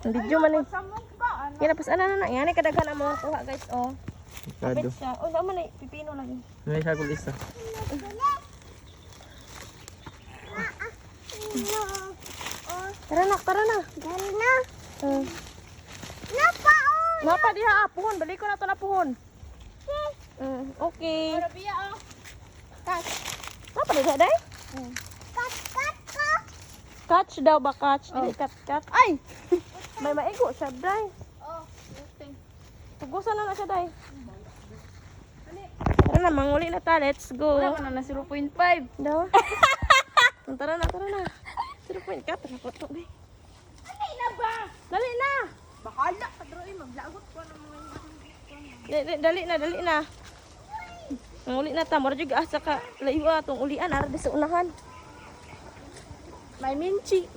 Video man eh. Samong ka, ano? Yan tapos ano na. Yan ay kadaghan ang mga kuha guys. Oh. Kado. Kapit siya. Oh, naman eh. Pipino lagi. May sagol isa. Tara na, tara na. Dali na. Uh. Napaon. Napa diha apuhon. Balik ko na to na puhon. Okay. Biya, oh. Catch. Napa diha day? Kat ka. Catch daw ba catch? Dili cat. Ay! May maigo siya day. Oh, lifting. Tugusan na siya day. Tara na, manguli na ta. Let's go. Wala na 0.5. Daw. Tara na. 0.4 na po to. Dali na ba? Dali na. Bahala ka dro, maglagot ko ng mga Dali na. Manguli na ta. Mara jud asa ka layo atong ulian ara di sa unahan. May minchi.